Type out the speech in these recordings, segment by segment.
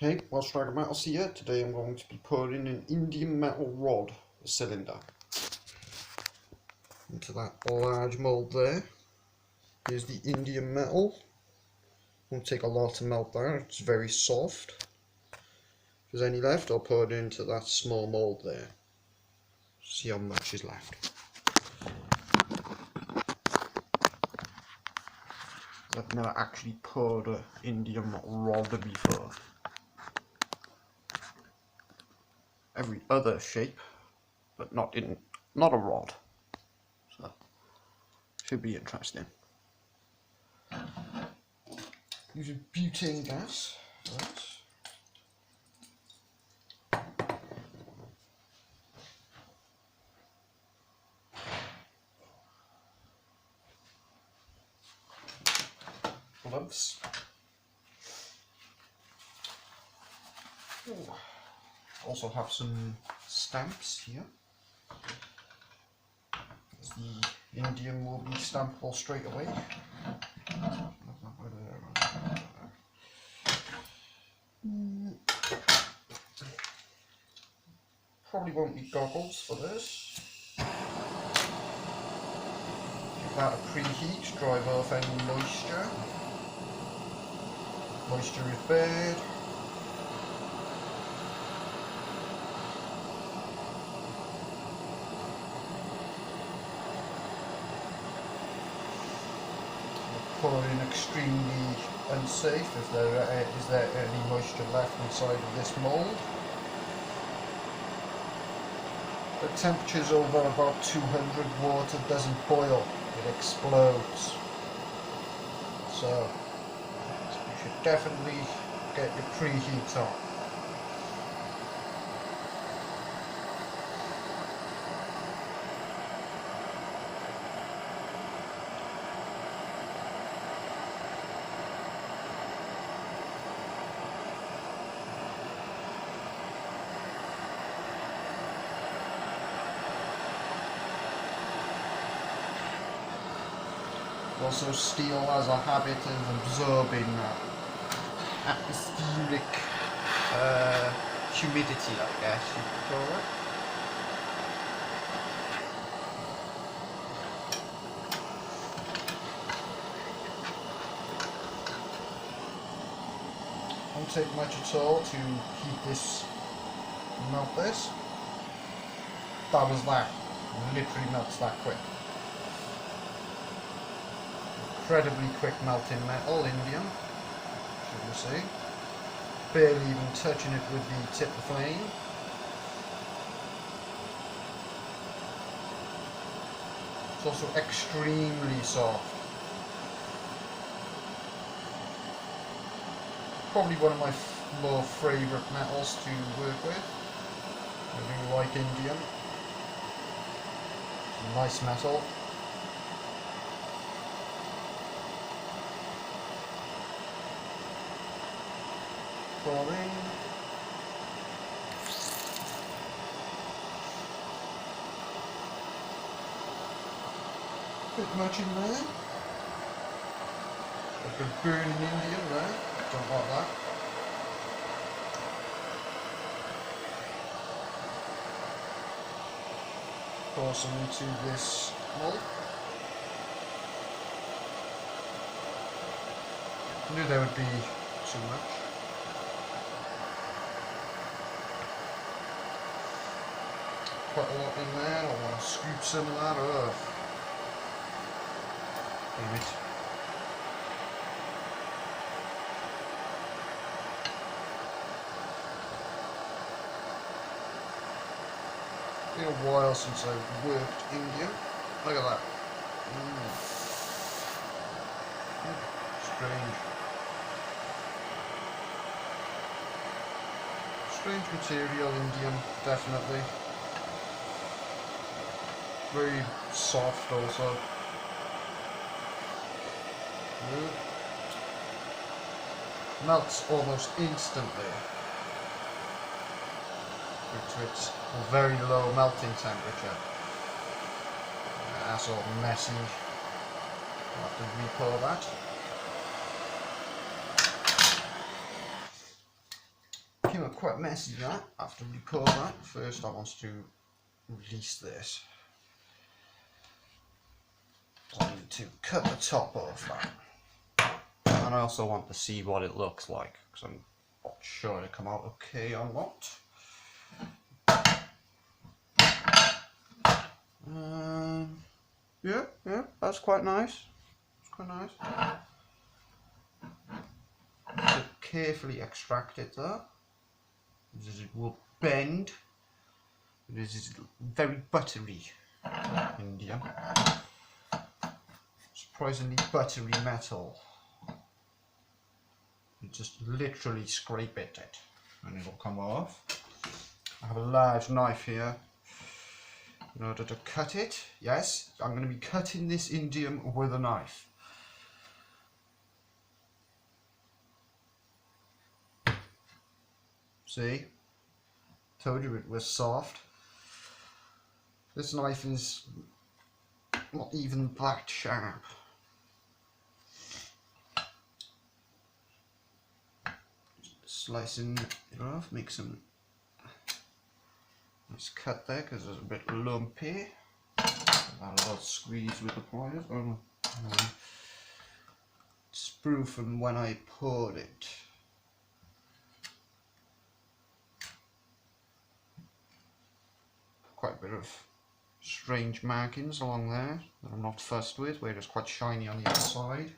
Hey, Welsh Metals here. Today I'm going to be pouring an Indium metal rod cylinder into that large mould there. Here's the Indium metal. Won't take a lot to melt that, it's very soft. If there's any left, I'll pour it into that small mould there. See how much is left. I've never actually poured an Indium rod before. Every other shape, but not a rod. So should be interesting. Using butane gas. Right. Gloves. Ooh. Also have some stamps here. The Indium will be stampable straight away. Probably won't need goggles for this. Give that a preheat, drive off any moisture. Moisture is bad. Pouring extremely unsafe if is there any moisture left inside of this mould. The temperature's over about 200, water doesn't boil, it explodes. So you should definitely get your preheat on. Also, steel has a habit of absorbing atmospheric humidity, I guess you could call it. Won't take much at all to heat this, melt this. That was that. Literally melts that quick. Incredibly quick melting metal, Indium, should we see. Barely even touching it with the tip of flame. It's also extremely soft. Probably one of my more favourite metals to work with. I really like Indium. It's a nice metal. Pouring. Bit much in there. Like a burning Indium there. Don't like that. Pour some into this mould. I knew there would be too much. Quite a lot in there. I want to scoop some of that off. Damn it. Been a while since I've worked Indium. Look at that. Strange. Strange material, Indium, definitely. Very soft also. Melts almost instantly to its very low melting temperature. That's all messy. I'll have to repour that. look quite messy that, after we pour that. First I want to release this. I need to cut the top off that. And I also want to see what it looks like, because I'm not sure it'll come out okay or not. Yeah, that's quite nice. It's quite nice. So carefully extract it though, because it will bend. This is very buttery indium. Surprisingly buttery metal. You just literally scrape it and it'll come off. I have a large knife here in order to cut it. Yes, I'm going to be cutting this indium with a knife. See? Told you it was soft. This knife is not even that sharp. Just slicing it off, make some nice cut there because it's a bit lumpy. I'll squeeze with the pliers. Sprue from when I poured it. Quite a bit of strange markings along there that I'm not fussed with, where it's quite shiny on the outside.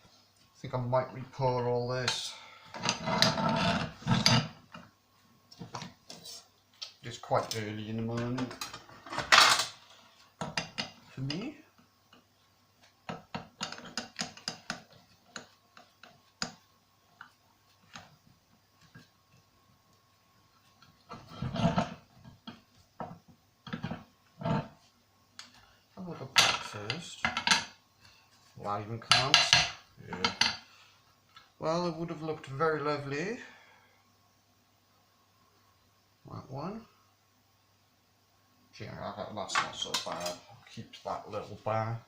I think I might re-pour all this. It's quite early in the morning for me. I'll look at that first. Well, I even can't. Yeah. Well, it would have looked very lovely. That one. Yeah, that's not so bad. I'll keep that little bar.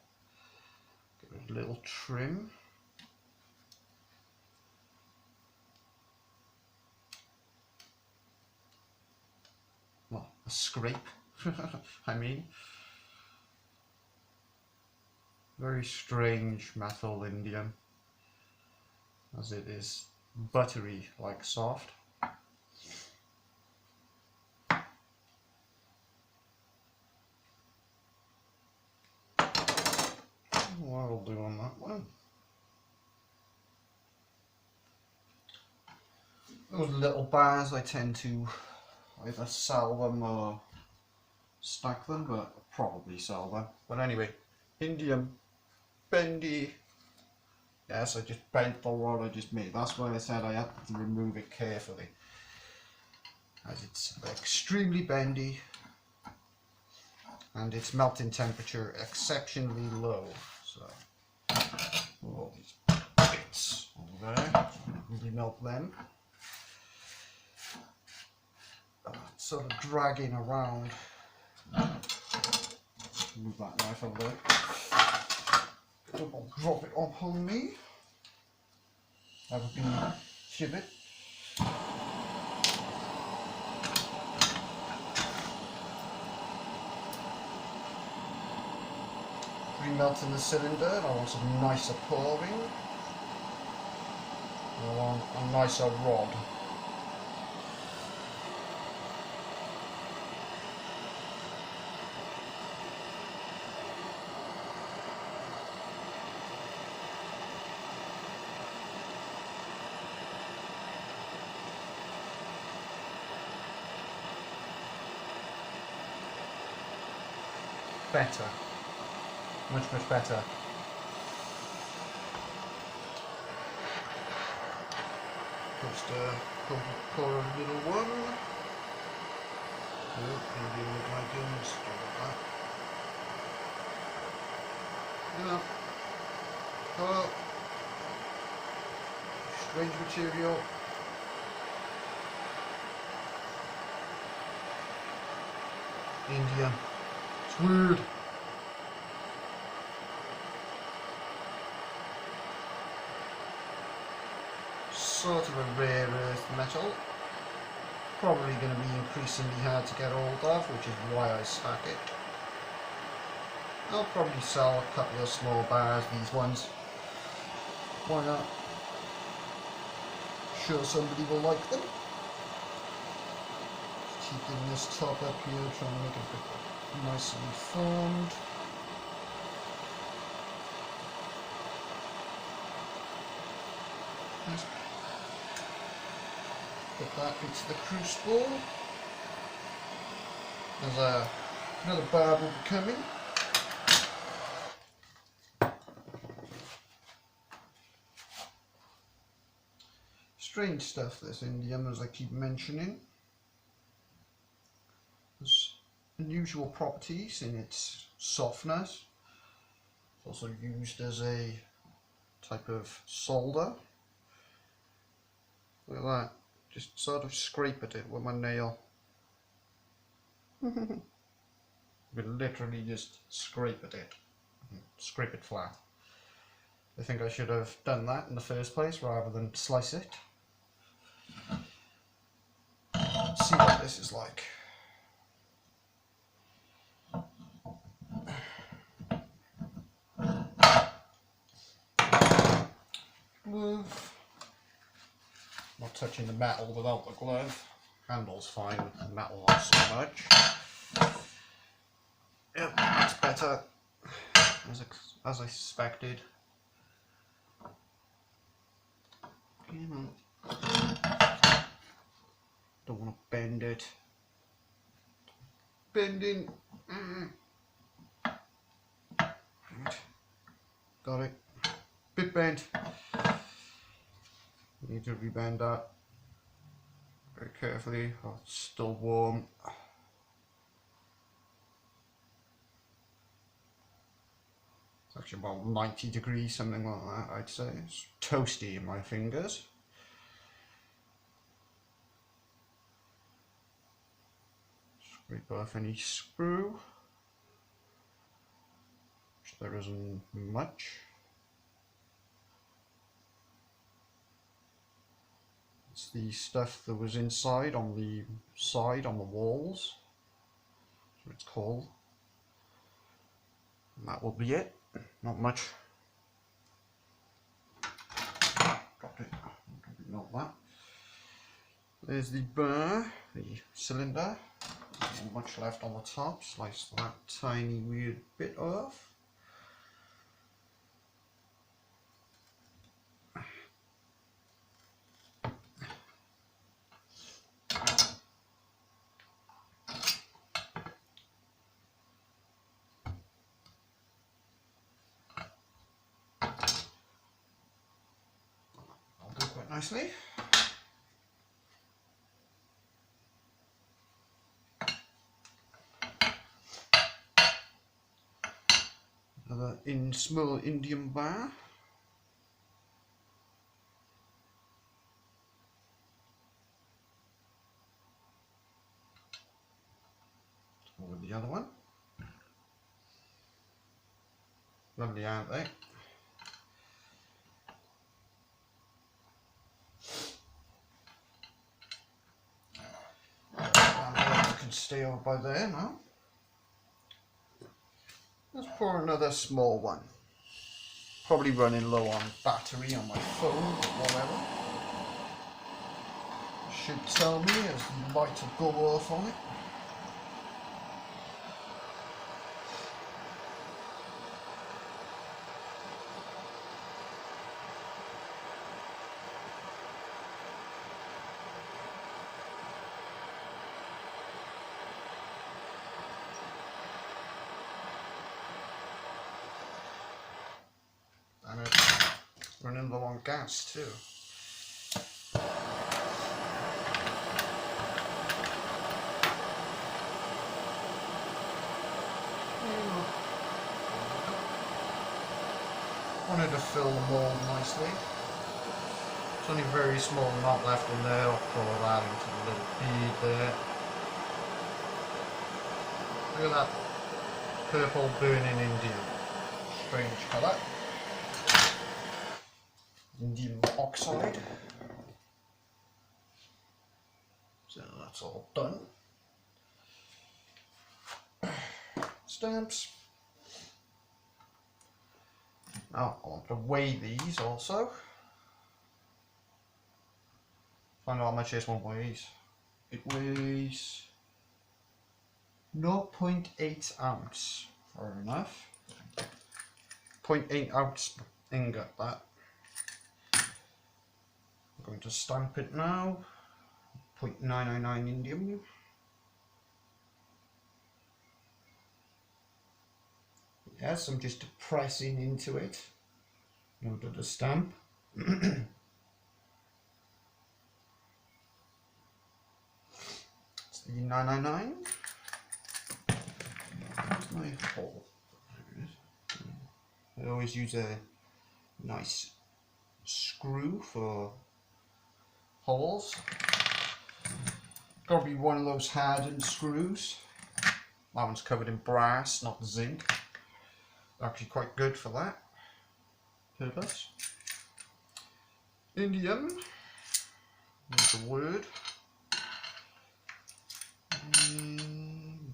Give it a little trim. Well, a scrape. I mean. Very strange metal indium, as it is buttery like soft. What I'll do on that one. Those little bars, I tend to either sell them or stack them, but I'll probably sell them. But anyway, indium, bendy. Yes, I just bent the one I just made. That's why I said I had to remove it carefully, as it's extremely bendy and its melting temperature exceptionally low. So all these bits over there, really melt them. Sort of dragging around. Move that knife over there. Double drop it upon me. That would be shibbit. Re-melting the cylinder, and I want some nicer pouring. I want a nicer rod. Better. Much better. Just pour a little one. Indium with my guns. Like that. Oh. Strange material. Indium. It's weird. Sort of a rare earth metal. probably going to be increasingly hard to get hold of, which is why I stack it. I'll probably sell a couple of small bars, these ones. Why not? Sure somebody will like them. Keeping this top up here, trying to make it a bit nicely formed. Just put that into the crucible. There's another bar will be coming. Strange stuff, this indium, as I keep mentioning. There's unusual properties in its softness. It's also used as a type of solder. Look at that, just sort of scrape at it with my nail. We literally just scrape at it, scrape it flat. I think I should have done that in the first place rather than slice it. Let's see what this is like. Glove. Not touching the metal without the glove. Handle's fine, the metal not so much. Yep, that's better, as I suspected. Don't want to bend it. Bending. Right. Got it. Bit bent. Need to rebend that very carefully. Oh, it's still warm. It's actually about 90 degrees, something like that, I'd say. It's toasty in my fingers. Scrape off any screw, which there isn't much. It's the stuff that was inside on the side, on the walls. That's what it's called. And that will be it. Not much. Dropped it. Not that. There's the bar, the cylinder. Not much left on the top. Slice that tiny weird bit off. I'll do quite nicely. Another small indium bar. Over the other one. Lovely, aren't they? That can stay over by there now. Let's pour another small one. Probably running low on battery on my phone or whatever. Should tell me as the light will go off on it. And it's running low on gas too. Wanted to fill the mold nicely. There's only a very small amount left in there. I'll pour that into the little bead there. Look at that purple burning indium. Strange colour. Indium oxide. So that's that's all done. Stamps. Now I want to weigh these also. Find out how much this one weighs. It weighs 0.8 ounce. Fair enough. 0.8 ounce ingot that. I'm going to stamp it now. 0.999 indium. Yes, I'm just pressing into it in order to stamp. It's the 999. Where's my hole? I always use a nice screw for holes. Got to be one of those hardened screws. That one's covered in brass, not zinc. Actually quite good for that purpose. Indium, there's the word.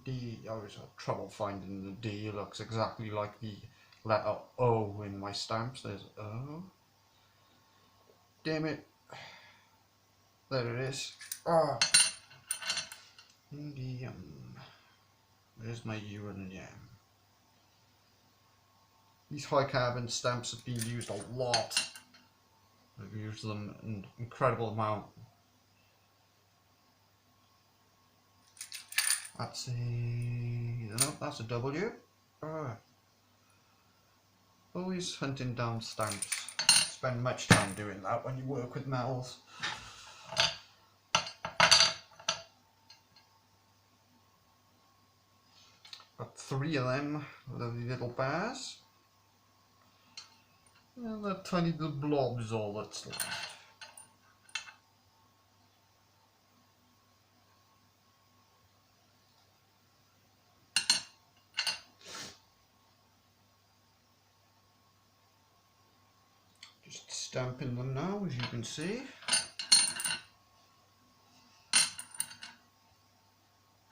D, I always have trouble finding the D. It looks exactly like the letter O in my stamps. There's O. Damn it. There it is. Ah. Indium. There's my U and an M. These high carbon stamps have been used a lot. I've used them an incredible amount. That's a, no, that's a W. Always hunting down stamps. Spend much time doing that when you work with metals. Got 3 of them lovely little bars. And that tiny little blob is all that's left. Just stamping them now, as you can see.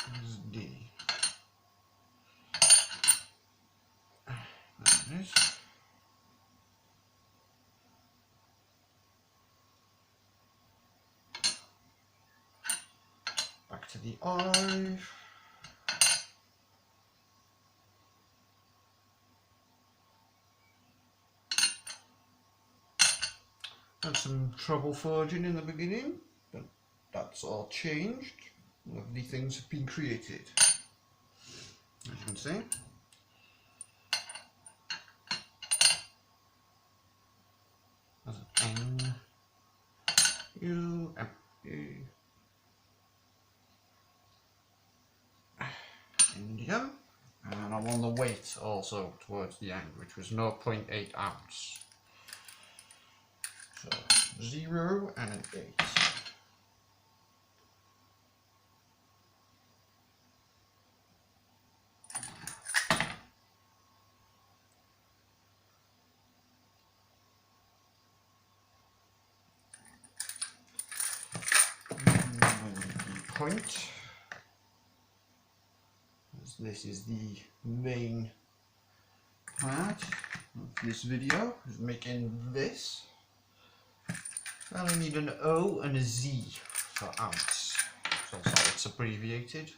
There's D. There it is. Back to the I. Had some trouble forging in the beginning, but that's all changed. Lovely things have been created, as you can see. There's an N, U, M, U. Indium, and I want the weight also towards the end, which was 0.8 ounce. So 0 and an 8. Point. As this is the main part of this video, is making this. And I need an O and a Z for ounce. So that's how it's abbreviated.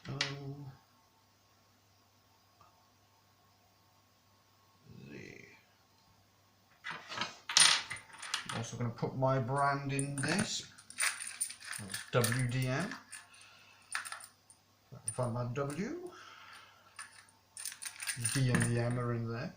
O, Z. I'm also going to put my brand in this. That's WDM. I can find my W. D and the M are in there.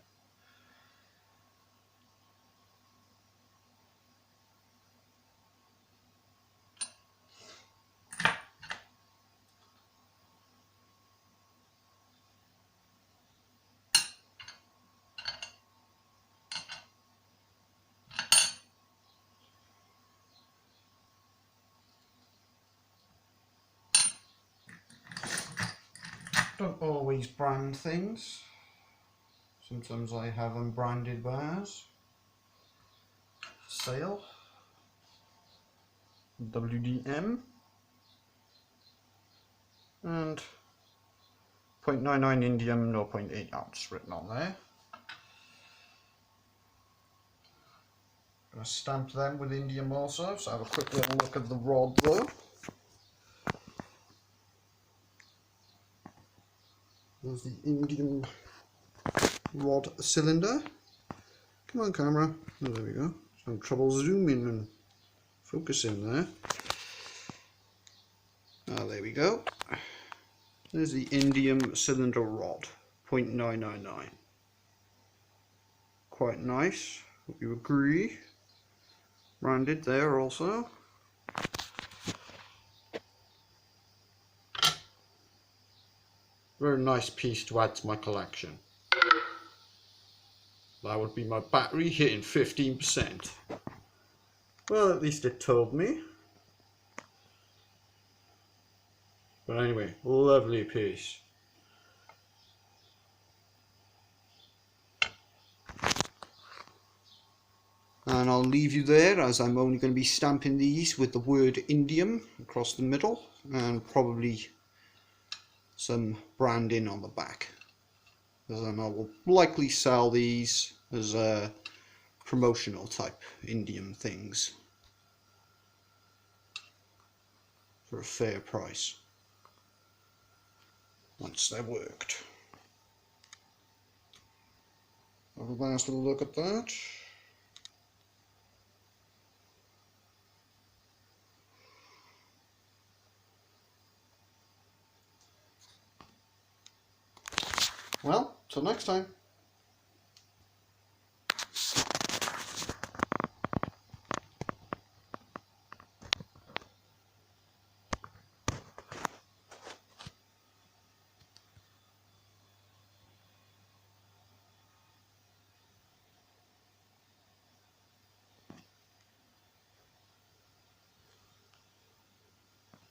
Don't always brand things. Sometimes I have unbranded bars. sail, WDM, and 0.99 indium, 0.8 ounce written on there. Going to stamp them with indium also, so have a quick little look at the rod though. There's the indium rod cylinder. Come on camera, oh, there we go. Some trouble zooming and focusing there. Ah, there we go. There's the indium cylinder rod, 0.999. Quite nice, hope you agree. Rounded there also. Very nice piece to add to my collection. That would be my battery hitting 15%. Well, at least it told me. But anyway, lovely piece. And I'll leave you there, as I'm only going to be stamping these with the word indium across the middle and probably some branding on the back. And then I will likely sell these as promotional type indium things for a fair price once they're worked. Have a last little look at that. Well, till next time.